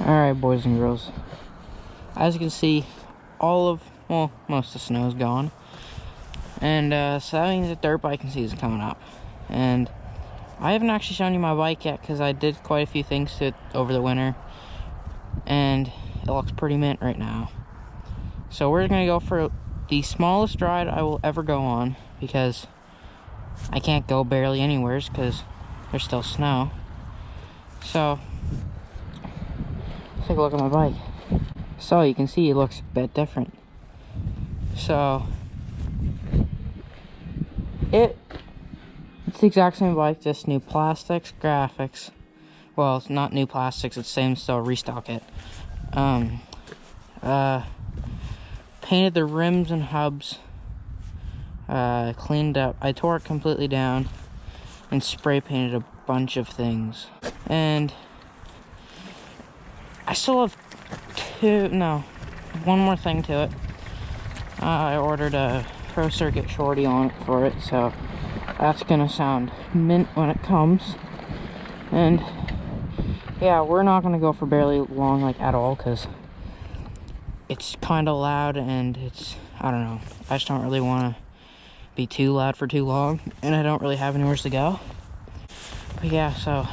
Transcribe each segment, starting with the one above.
Alright, boys and girls. As you can see, most of the snow is gone. And so that means the dirt biking season is coming up. And I haven't actually shown you my bike yet because I did quite a few things to it over the winter. And it looks pretty mint right now. So we're going to go for the smallest ride I will ever go on because I can't go barely anywhere because there's still snow. So let's take a look at my bike. So you can see it looks a bit different. So it's the exact same bike, just new plastics, graphics. Well, it's not new plastics, it's the same, still restock it. Painted the rims and hubs. Cleaned up. I tore it completely down and spray painted a bunch of things. And I still have one more thing to it. I ordered a Pro Circuit shorty on it for it, so that's gonna sound mint when it comes. And yeah, we're not gonna go for barely long, like, at all, because it's kind of loud and I don't know, I just don't really want to be too loud for too long, and I don't really have anywhere to go. But yeah, so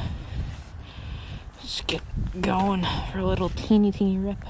let's get going for a little teeny rip.